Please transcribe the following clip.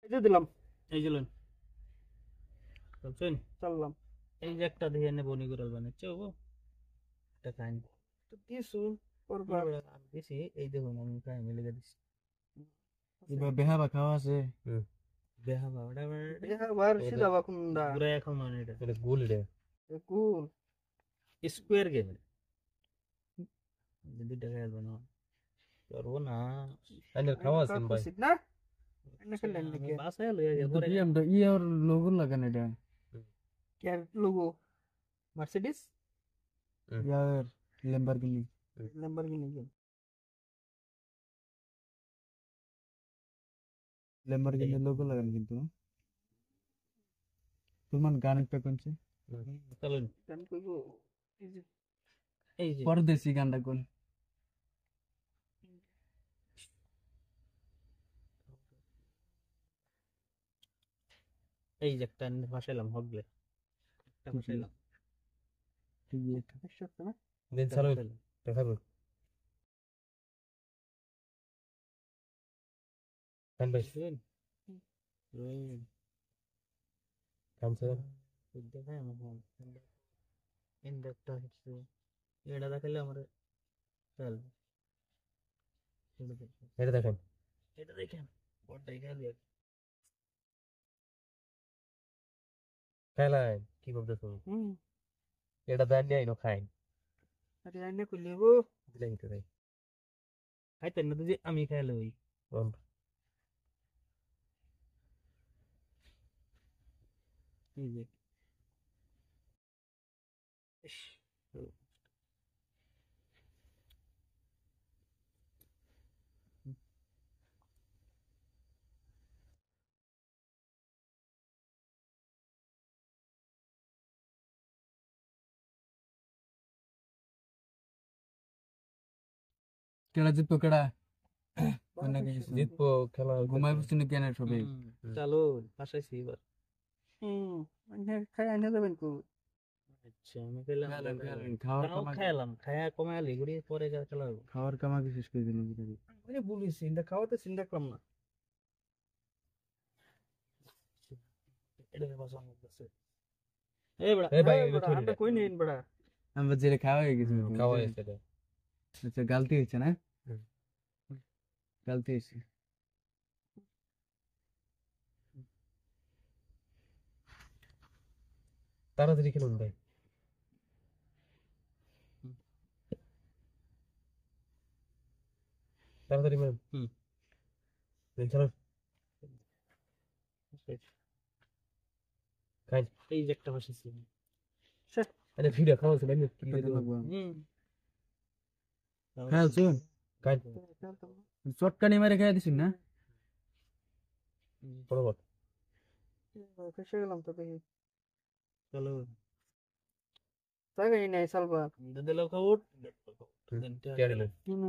এই যে দিলাম, এই যে লন চলছেন। চাললাম। এই যে একটা দিয়ে এনে বনি করে বানাচ্ছে ও এটা খাই তো দিছু করবা। আমি দিছি। এই দেখুন আমি খাই মিলে দিছি। এবার বেহাবা খাওয়া আছে। বেহাবা ওটা আবার এবার সিধা বা কুন্দা ঘুরে এখন মানে এটা এটা গোল রে কুল। স্কোয়ার গেম যদি দেখা যাবে না করবো না। আইনের খাওয়া আছেন ভাই না এনে খেলেন নাকি? বাসায় লইয়া যাবো তো বিএমটা ইয়ার লোগো লাগান এটা। কেয়ার লোগো মার্সিডিস ইয়ার ল্যাম্বরগিনি। ল্যাম্বরগিনি কি? ল্যাম্বরগিনি লোগো লাগান কিন্তু। তোমার গান একটা কোনছে? চলুন গান কইবো। এই যে এই যে পরদেশি গানটা কোন? এই যে একটা ভাসাইলাম হগলে একটা ভাসাইলাম ঠিক আছে। একসাথে না? দিন চালু দেখাবো খান ভাই কামছে দেখায় আমার ইন্ডাক্টর হচ্ছে এটা দেখাইলে আমার চলবে। এটা দেখেন এটা দেখেন বড়টাই খালি খাইলাই কি ভাবতেছ এটা দেন নিয়ে আইনো খাইন আরে এনে কইলেবো দিলে নিতে দেয় খাইতেন না যদি আমি খাইলে ওই এই যে ইস, কেডা জিতবো কেডা? নাকি জিতবো খেলা ঘুমাই বসছি না কেন সবাই? চলো ফাঁসাইছি এবার। এনে খাই এনে যাবেন কো? আচ্ছা আমি খেলাম খাওয়ার তাও কামা খাইলাম খায়া কমাইলি ঘুরি পরে খেলা হবে। খাওয়ার কামা কি শেষ করে দিল? আমি বলিছি ইন্দা খাওয়াতে চিন্তা করলাম না। এটা পছন্দ করছে এই বড়া এই ভাই এই এটা বড়া, থুরি আমরা কই নিন বড়া? আমরা জেলে খাওয়া হয়ে গেছি। খাওয়া হয়েছে রে আচ্ছা গালতি হয়েছে না? হুম। গালতি হয়েছে। তাড়াতাড়ি খেলুন ভাই তাড়াতাড়ি ম্যাম দিন চালু খাইন এই যে একটা ফাঁসাইছি আরে ভিডিও খাওয়া আছে ভাই কি একটা দেব লাগবো। হুম হ্যাঁ শুন, খাইন চটকানি মারে খাই দিছিস না? বরাবর ফেসে গেলাম তো দেখি। চলো জায়গায় নাই সালবা। দুধে লোক খাবো কে দিলেন তিন